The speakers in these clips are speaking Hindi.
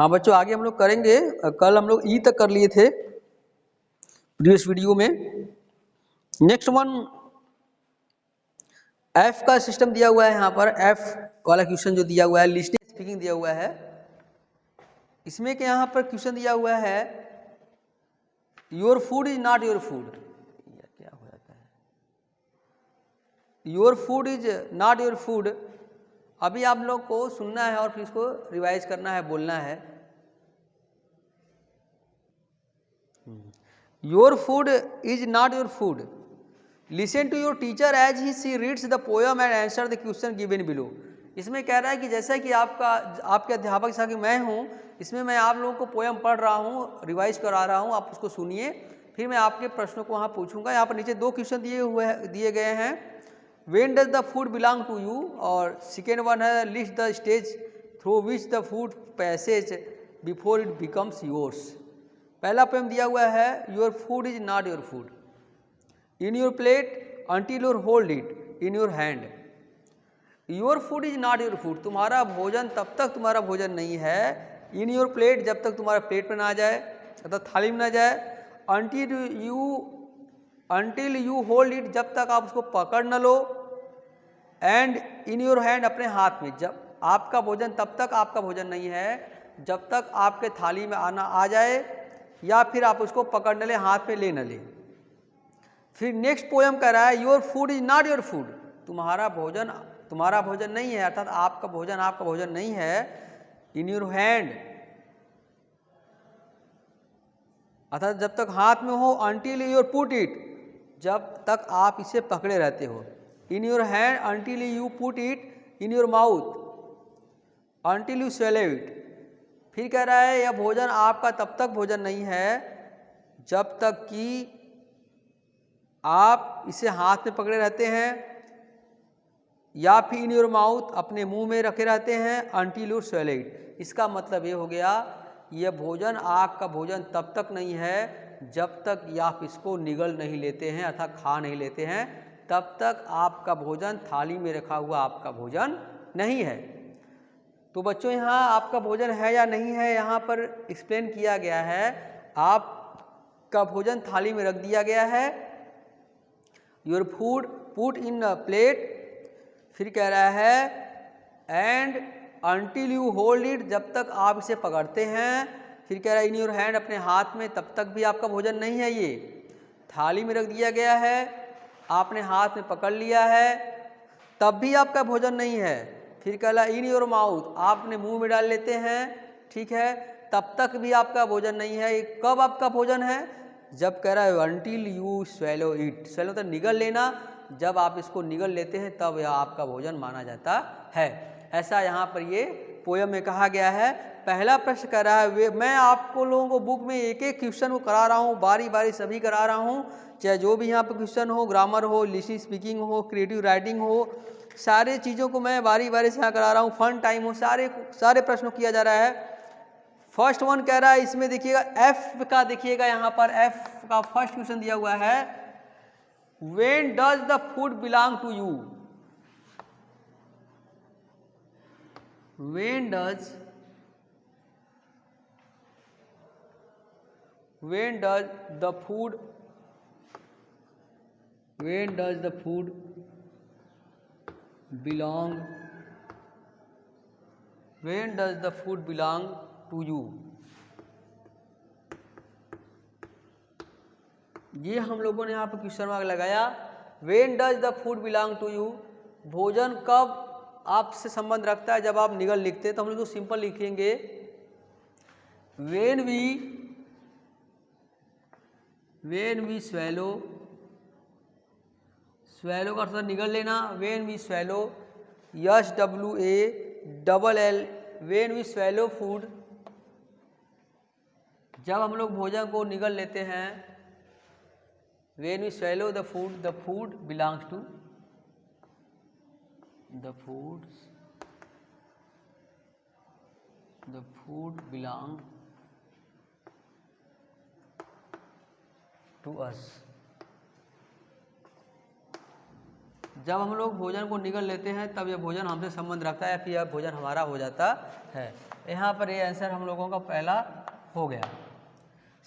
हाँ बच्चों, आगे हम लोग करेंगे। कल हम लोग ई तक कर लिए थे प्रीवियस वीडियो में। नेक्स्ट वन एफ का सिस्टम दिया हुआ है। यहाँ पर एफ वाला क्वेश्चन जो दिया हुआ है, लिस्टिंग स्पीकिंग दिया हुआ है। इसमें के यहाँ पर क्वेश्चन दिया हुआ है your food is not your food. क्या हो जाता है, your food is not your food. अभी आप लोग को सुनना है और फिर इसको रिवाइज करना है, बोलना है। Your food is not your food. Listen to your teacher as he she reads the poem and answer the question given below. इसमें कह रहा है कि जैसा कि आपके अध्यापक जैसा कि मैं हूँ, इसमें मैं आप लोगों को पोएम पढ़ रहा हूँ, रिवाइज करा रहा हूँ, आप उसको सुनिए, फिर मैं आपके प्रश्नों को वहाँ पूछूंगा। यहाँ पर नीचे दो क्वेश्चन दिए गए हैं। When does the food belong to you, और सेकेंड वन है list the stage through which the food passes before it becomes yours. पहला पोएम दिया हुआ है your food is not your food in your plate until your hold it in your hand. Your food is not your food, तुम्हारा भोजन तब तक तुम्हारा भोजन नहीं है। इन योर प्लेट, जब तक तुम्हारे प्लेट में ना जाए अर्थात थाली में ना जाए। अंटिल यू होल्ड इट, जब तक आप उसको पकड़ न लो। एंड इन योर हैंड, अपने हाथ में। जब आपका भोजन तब तक आपका भोजन नहीं है जब तक आपके थाली में आ जाए या फिर आप उसको पकड़ न ले, हाथ में ले न ले। फिर नेक्स्ट पोएम कह रहा है your food is not your food, तुम्हारा भोजन नहीं है, अर्थात आपका भोजन नहीं है। इन योर हैंड, अर्थात जब तक हाथ में हो। अंटिल योर पुट इट, जब तक आप इसे पकड़े रहते हो। इन your hand until you put it in your mouth until you swallow it. फिर कह रहा है यह भोजन आपका तब तक भोजन नहीं है जब तक कि आप इसे हाथ में पकड़े रहते हैं या फिर इन योर माउथ, अपने मुंह में रखे रहते हैं। अंटिल यू स्वेलो इट, इसका मतलब ये हो गया यह भोजन आपका भोजन तब तक नहीं है जब तक आप इसको निगल नहीं लेते हैं अर्थात खा नहीं लेते हैं, तब तक आपका भोजन थाली में रखा हुआ आपका भोजन नहीं है। तो बच्चों यहाँ आपका भोजन है या नहीं है, यहाँ पर एक्सप्लेन किया गया है। आपका भोजन थाली में रख दिया गया है। Your food put in a plate. फिर कह रहा है and until you hold it, जब तक आप इसे पकड़ते हैं। फिर कह रहा है इन योर हैंड, अपने हाथ में, तब तक भी आपका भोजन नहीं है। ये थाली में रख दिया गया है, आपने हाथ में पकड़ लिया है, तब भी आपका भोजन नहीं है। फिर कह रहा इन योर माउथ, आपने मुंह में डाल लेते हैं, ठीक है, तब तक भी आपका भोजन नहीं है। ये कब आपका भोजन है, जब कह रहा है until you swallow it. Swallow तो निगल लेना, जब आप इसको निगल लेते हैं तब यह आपका भोजन माना जाता है। ऐसा यहाँ पर ये पोयम में कहा गया है। पहला प्रश्न कह रहा है, मैं आपको लोगों को बुक में एक एक क्वेश्चन को करा रहा हूँ, बारी बारी सभी करा रहा हूँ, चाहे जो भी यहाँ पर क्वेश्चन हो, ग्रामर हो, लिसनिंग स्पीकिंग हो, क्रिएटिव राइटिंग हो, सारे चीज़ों को मैं बारी बारी से यहाँ करा रहा हूँ। फन टाइम हो, सारे प्रश्नों किया जा रहा है। फर्स्ट वन कह रहा है, इसमें देखिएगा एफ का, देखिएगा यहाँ पर एफ का फर्स्ट क्वेश्चन दिया हुआ है when does the food belong to you. When does the food belong to you। ये हम लोगों ने यहाँ पर क्वेश्चन मार्क लगाया। When does the food belong to you, भोजन कब आपसे संबंध रखता है, जब आप निगल लिखते हैं तो हम लोग तो सिंपल लिखेंगे when we swallow का अर्थ निगल लेना। when we swallow, SWALL, when we swallow food, जब हम लोग भोजन को निगल लेते हैं। when we swallow the food belongs to the food belong to us। जब हम लोग भोजन को निगल लेते हैं तब यह भोजन हमसे संबंध रखता है, फिर यह भोजन हमारा हो जाता है। यहाँ पर ये आंसर हम लोगों का पहला हो गया।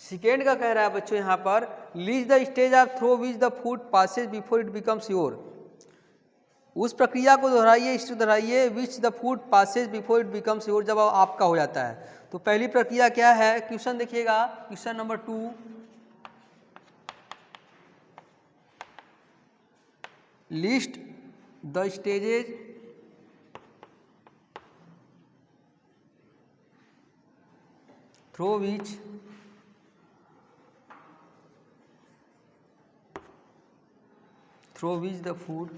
सेकेंड का कह रहा है बच्चों यहाँ पर, lease the stage of through which the food passes before it becomes your. उस प्रक्रिया को दोहराइए, इस दोहराइए, which the food passes before it becomes your, जब आपका हो जाता है। तो पहली प्रक्रिया क्या है, क्वेश्चन देखिएगा, question number 2, list the stages through which the food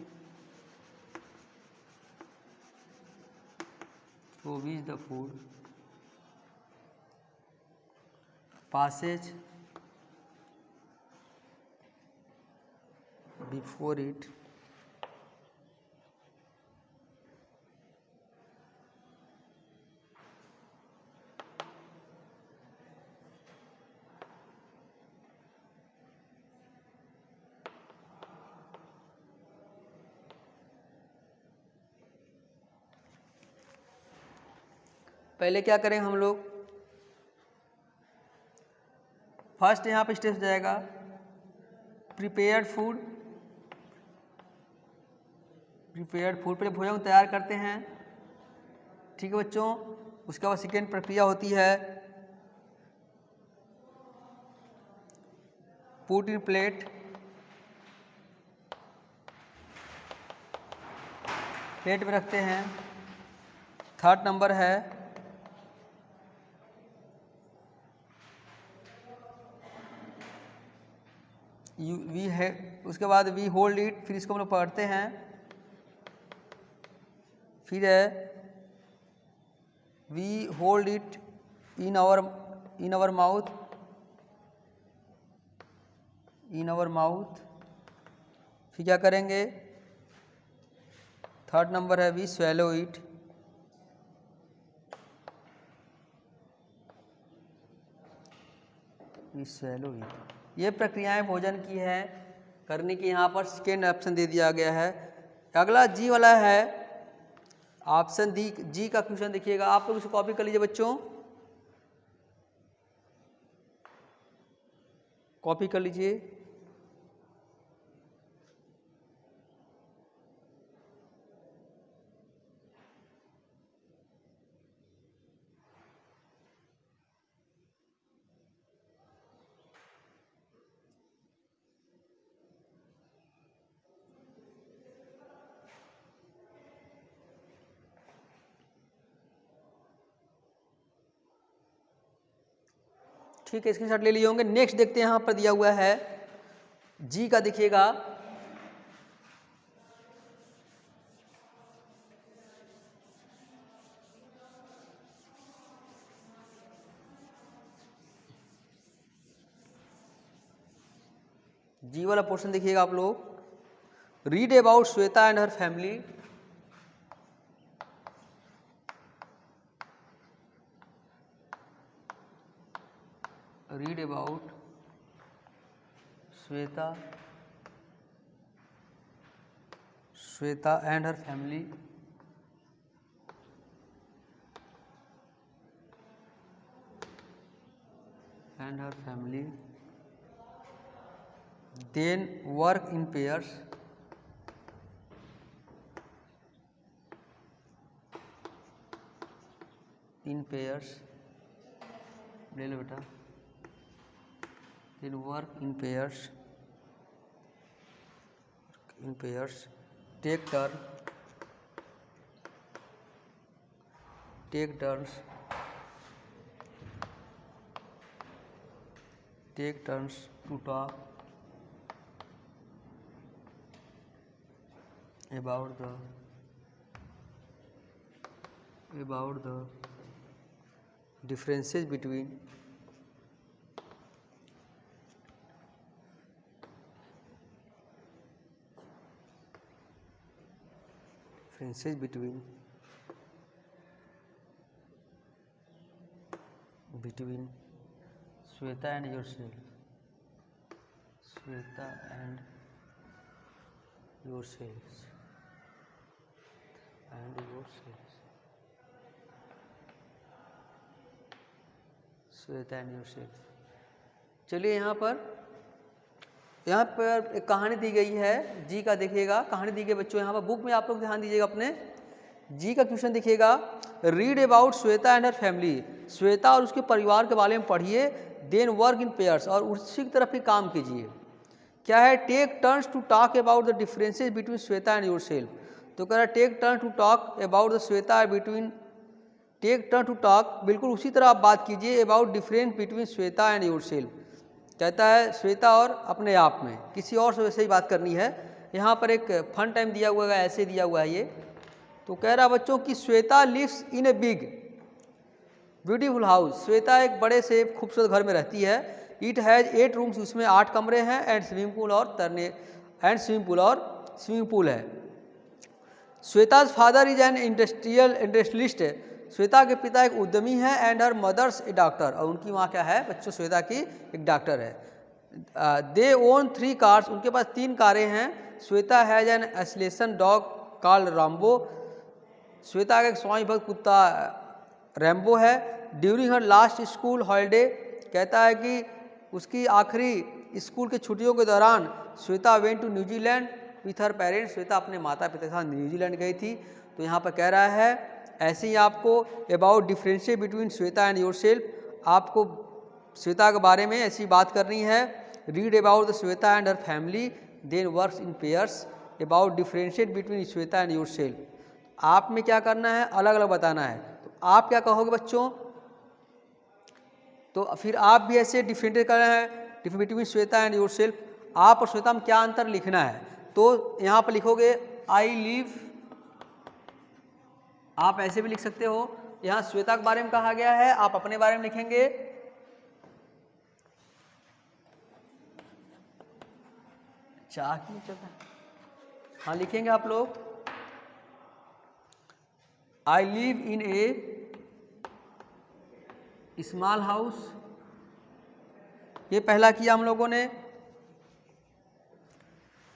passes before it पहले क्या करेंगे हम लोग, फर्स्ट यहाँ पे स्टेप हो जाएगा प्रिपेयर्ड फूड। पहले भोजन को तैयार करते हैं, ठीक है बच्चों। उसके बाद सेकेंड प्रक्रिया होती है पुट इन प्लेट, प्लेट में रखते हैं। थर्ड नंबर है वी है, उसके बाद वी होल्ड इट, फिर इसको हम लोग पकड़ते हैं। फिर है we hold it in our mouth, फिर क्या करेंगे, थर्ड नंबर है वी स्वेलो इट, ये प्रक्रियाएं भोजन की है करने की, यहाँ पर सेकेंड ऑप्शन दे दिया गया है। अगला जी वाला है, ऑप्शन डी, जी का क्वेश्चन देखिएगा, आप लोग इसे कॉपी कर लीजिए बच्चों, कॉपी कर लीजिए। ठीक है, स्क्रीनशॉट ले लिए होंगे। नेक्स्ट देखते हैं, यहाँ पर दिया हुआ है जी का, देखिएगा जी वाला पोर्शन देखिएगा आप लोग, read about Shweta and her family. Read about Shweta and her family. Then work in pairs. ले लो बेटा। Then work in pairs. Take turns to talk about the differences between Shweta and yourself. yourselves and yourselves, Shweta and yourself. चलिए यहाँ पर एक कहानी दी गई है जी का, देखिएगा कहानी दी गई बच्चों, यहाँ पर बुक में आप लोग ध्यान दीजिएगा अपने। जी का क्वेश्चन देखिएगा, read about Shweta and her family, Shweta और उसके परिवार के बारे में पढ़िए, देन वर्क इन पेयर्स, और उसी की तरफ ही काम कीजिए। क्या है, take turns to talk about the differences between Shweta and yourself. तो कह रहा है take turn to talk about the Shweta between, take turn to talk, बिल्कुल उसी तरह आप बात कीजिए, about difference between Shweta and yourself. कहता है श्वेता और अपने आप में, किसी और से वैसे ही बात करनी है। यहाँ पर एक फन टाइम दिया हुआ है, ऐसे दिया हुआ है ये। तो कह रहा बच्चों कि Shweta lives in a big beautiful house, Shweta एक बड़े से खूबसूरत घर में रहती है। इट हैज़ 8 रूम्स, उसमें 8 कमरे हैं, एंड स्विमिंग पूल और स्विमिंग पूल है। Shweta's father is an industrialist, Shweta के पिता एक उद्यमी है, and her mother's a doctor, और उनकी माँ क्या है बच्चों, श्वेता की एक डॉक्टर है। दे ओन 3 कार्स, उनके पास 3 कारें हैं। Shweta has an acceleration dog called Rambo, Shweta का एक स्वामी भक्त कुत्ता रैम्बो है। During her last school holiday, कहता है कि उसकी आखिरी स्कूल की छुट्टियों के दौरान Shweta went to New Zealand with her parents, Shweta अपने माता पिता के साथ न्यूजीलैंड गई थी। तो यहाँ पर कह रहा है ऐसे ही आपको about differentiate between Shweta and yourself, आपको श्वेता के बारे में ऐसी बात करनी है। Read about the Shweta and her family, then works in pairs, about differentiate between Shweta and yourself. आप में क्या करना है, अलग अलग बताना है। तो आप क्या कहोगे बच्चों, तो फिर आप भी ऐसे डिफरेंशिएट करना है बिटवीन श्वेता एंड योरसेल्फ। आप और श्वेता में क्या अंतर लिखना है, तो यहाँ पर लिखोगे आई लिव, आप ऐसे भी लिख सकते हो। यहाँ श्वेता के बारे में कहा गया है, आप अपने बारे में लिखेंगे। चाह क्यों चलता है, हाँ लिखेंगे आप लोग, I live in A small house, ये पहला किया हम लोगों ने।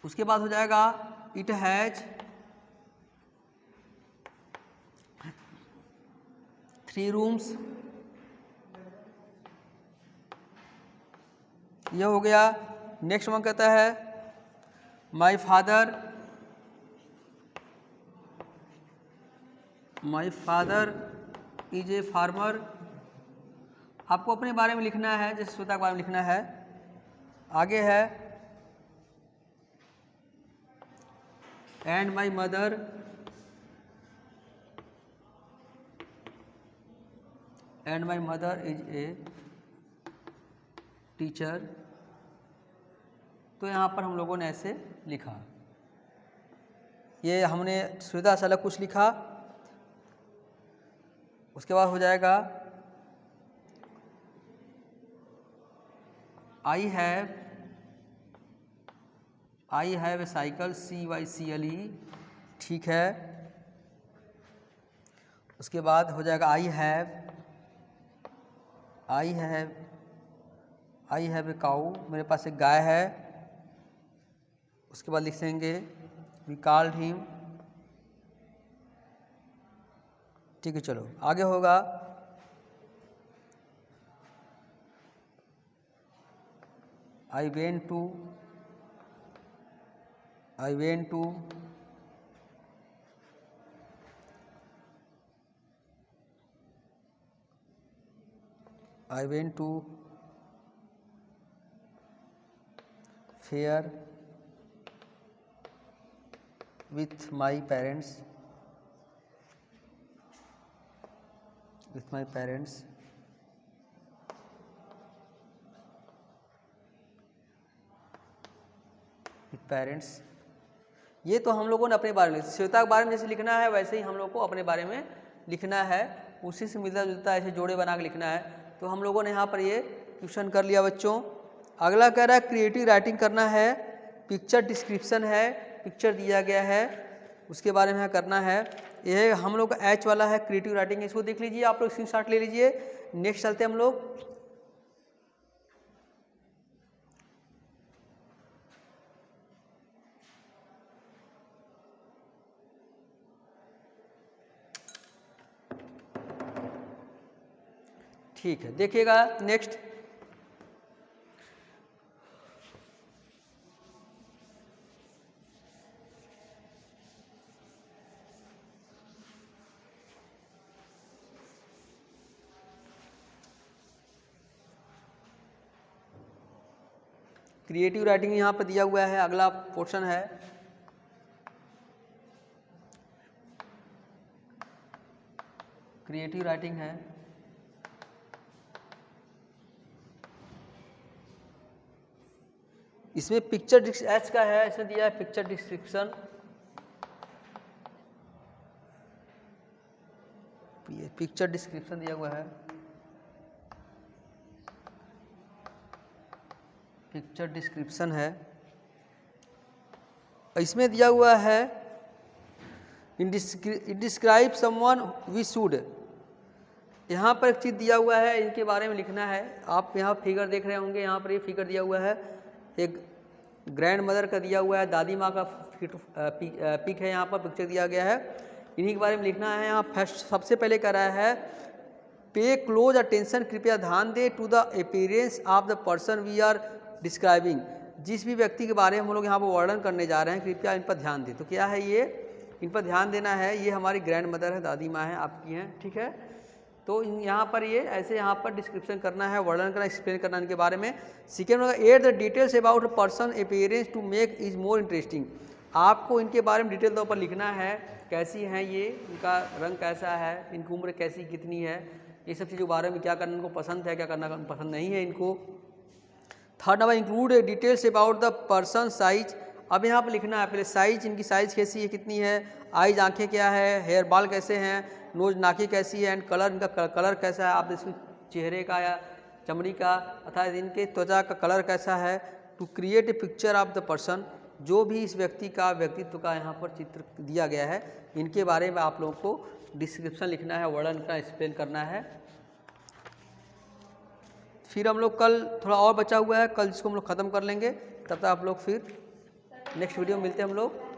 उसके बाद हो जाएगा इट हैज 3 रूम्स, ये हो गया। नेक्स्ट वन कहता है my father is a farmer, आपको अपने बारे में लिखना है, जैसे श्वेता के बारे में लिखना है। आगे है and my mother is a teacher, तो यहाँ पर हम लोगों ने ऐसे लिखा। ये हमने श्वेता से अलग कुछ लिखा। उसके बाद हो जाएगा I have a cycle, CYCLE, ठीक है। उसके बाद हो जाएगा आई हैव ए काऊ, मेरे पास एक गाय है। उसके बाद लिख देंगे वी कॉल्ड हिम, ठीक है। चलो आगे होगा I went to fair with my parents, ये तो हम लोगों ने अपने बारे में, श्वेता के बारे में जैसे लिखना है वैसे ही हम लोग को अपने बारे में लिखना है, उसी से मिलता जुलता ऐसे जोड़े बना के लिखना है। तो हम लोगों ने यहाँ पर ये क्वेश्चन कर लिया बच्चों। अगला कह रहा है क्रिएटिव राइटिंग करना है, पिक्चर डिस्क्रिप्शन है, पिक्चर दिया गया है उसके बारे में करना है। यह हम लोग का H वाला है क्रिएटिव राइटिंग, इसको देख लीजिए आप लोग, स्क्रीनशॉट ले लीजिए। नेक्स्ट चलते हम लोग। ठीक है, देखिएगा नेक्स्ट। क्रिएटिव राइटिंग यहाँ पर दिया हुआ है, अगला पोर्शन है क्रिएटिव राइटिंग है। इसमें पिक्चर एच का है, इसमें दिया है पिक्चर डिस्क्रिप्शन, पिक्चर डिस्क्रिप्शन दिया हुआ है, पिक्चर डिस्क्रिप्शन है। इसमें दिया हुआ है इन डिस्क्राइब समवन वी शुड, यहाँ पर एक चीज़ दिया हुआ है, इनके बारे में लिखना है। आप यहाँ फिगर देख रहे होंगे, यहाँ पर ये फिगर दिया हुआ है, एक ग्रैंड मदर का दिया हुआ है, दादी माँ का पिक है, यहाँ पर पिक्चर दिया गया है, इन्हीं के बारे में लिखना है। यहाँ फर्स्ट सबसे पहले कह रहा है पे क्लोज अटेंशन, कृपया ध्यान दे to the appearance of the person we are describing, जिस भी व्यक्ति के बारे में हम लोग यहाँ पर वर्णन करने जा रहे हैं, कृपया इन पर ध्यान दें। तो क्या है ये, इन पर ध्यान देना है। ये हमारी ग्रैंड मदर है, दादी माँ है, आपकी हैं, ठीक है। तो यहाँ पर ये ऐसे यहाँ पर डिस्क्रिप्शन करना है, वर्णन करना, एक्सप्लेन करना इनके बारे में। सेकेंड होगा add the details about a person appearance to make is more interesting, आपको इनके बारे में डिटेल तौर पर लिखना है, कैसी हैं ये, इनका रंग कैसा है, इनकी उम्र कैसी कितनी है, ये सब चीज़ों के बारे में, क्या करना इनको पसंद है, क्या करना पसंद नहीं है इनको। Third number include details about the person size, अब यहाँ पर लिखना है पहले साइज, इनकी साइज कैसी है, कितनी है, आइज आंखें क्या है, हेयर बाल कैसे हैं, नोज नाकी कैसी है, एंड कलर, इनका कलर कैसा है, आप इसके चेहरे का या चमड़ी का अर्थात इनके त्वचा का कलर कैसा है। To create a picture of the person, जो भी इस व्यक्ति का व्यक्तित्व का यहाँ पर चित्र दिया गया है, इनके बारे में आप लोगों को डिस्क्रिप्शन लिखना है, वर्णन का एक्सप्लेन करना है। फिर हम लोग कल थोड़ा और बचा हुआ है, कल जिसको हम लोग ख़त्म कर लेंगे, तब तक आप लोग फिर नेक्स्ट वीडियो में मिलते हैं हम लोग।